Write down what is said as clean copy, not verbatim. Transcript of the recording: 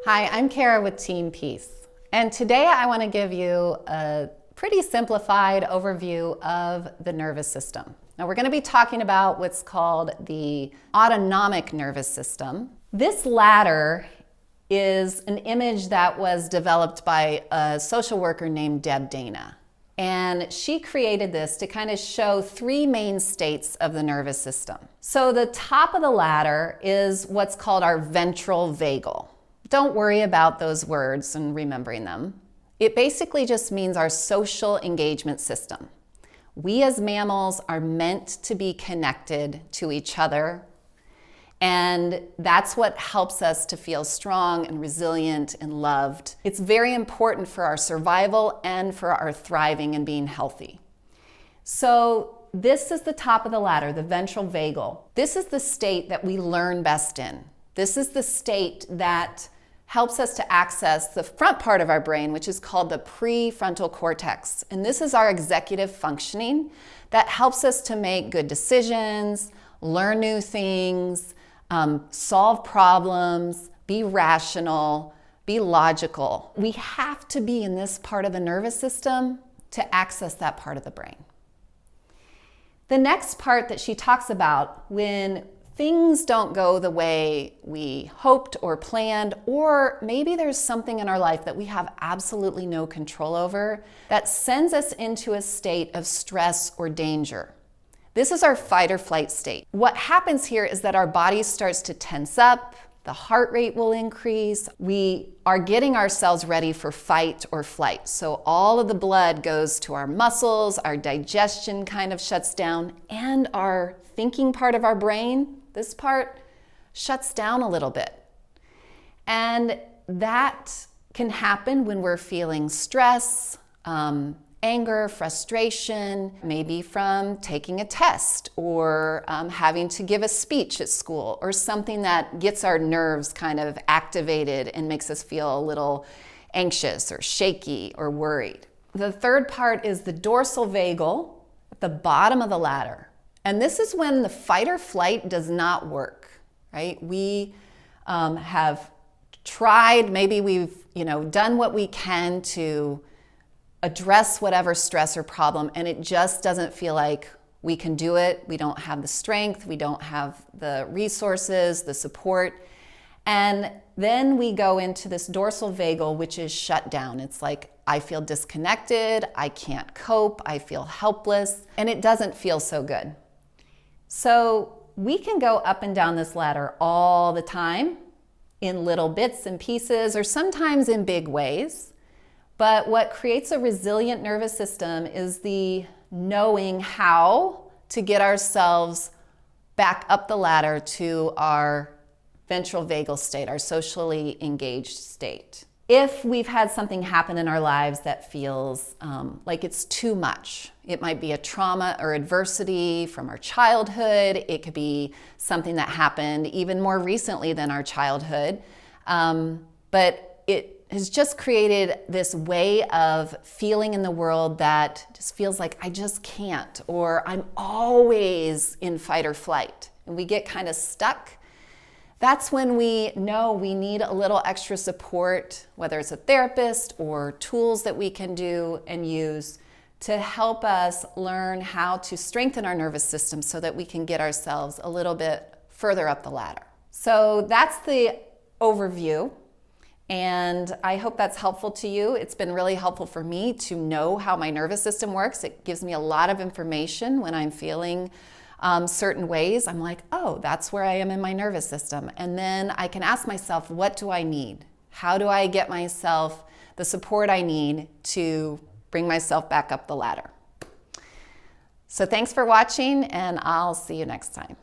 Hi, I'm Kara with Team Peace, and today I want to give you a pretty simplified overview of the nervous system. Now we're going to be talking about what's called the autonomic nervous system. This ladder is an image that was developed by a social worker named Deb Dana. And she created this to kind of show three main states of the nervous system. So the top of the ladder is what's called our ventral vagal. Don't worry about those words and remembering them. It basically just means our social engagement system. We as mammals are meant to be connected to each other, and that's what helps us to feel strong and resilient and loved. It's very important for our survival and for our thriving and being healthy. So this is the top of the ladder, the ventral vagal. This is the state that we learn best in. This is the state that helps us to access the front part of our brain, which is called the prefrontal cortex. And this is our executive functioning that helps us to make good decisions, learn new things, solve problems, be rational, be logical. We have to be in this part of the nervous system to access that part of the brain. The next part that she talks about, when things don't go the way we hoped or planned, or maybe there's something in our life that we have absolutely no control over that sends us into a state of stress or danger. This is our fight or flight state. What happens here is that our body starts to tense up, the heart rate will increase, we are getting ourselves ready for fight or flight. So all of the blood goes to our muscles, our digestion kind of shuts down, and our thinking part of our brain, this part, shuts down a little bit. And that can happen when we're feeling stress, anger, frustration, maybe from taking a test or having to give a speech at school, or something that gets our nerves kind of activated and makes us feel a little anxious or shaky or worried. The third part is the dorsal vagal at the bottom of the ladder. And this is when the fight or flight does not work, right? We have tried, maybe we've done what we can to address whatever stress or problem, and it just doesn't feel like we can do it. We don't have the strength, we don't have the resources, the support. And then we go into this dorsal vagal, which is shut down. It's like, I feel disconnected, I can't cope, I feel helpless, and it doesn't feel so good. So we can go up and down this ladder all the time in little bits and pieces, or sometimes in big ways. But what creates a resilient nervous system is the knowing how to get ourselves back up the ladder to our ventral vagal state, our socially engaged state. If we've had something happen in our lives that feels like it's too much, it might be a trauma or adversity from our childhood. It could be something that happened even more recently than our childhood. But it has just created this way of feeling in the world that just feels like I just can't, or I'm always in fight or flight. And we get kind of stuck. That's when we know we need a little extra support, whether it's a therapist or tools that we can do and use to help us learn how to strengthen our nervous system so that we can get ourselves a little bit further up the ladder. So that's the overview, and I hope that's helpful to you. It's been really helpful for me to know how my nervous system works. It gives me a lot of information when I'm feeling certain ways. I'm like, oh, that's where I am in my nervous system. And then I can ask myself, what do I need? How do I get myself the support I need to bring myself back up the ladder? So thanks for watching, and I'll see you next time.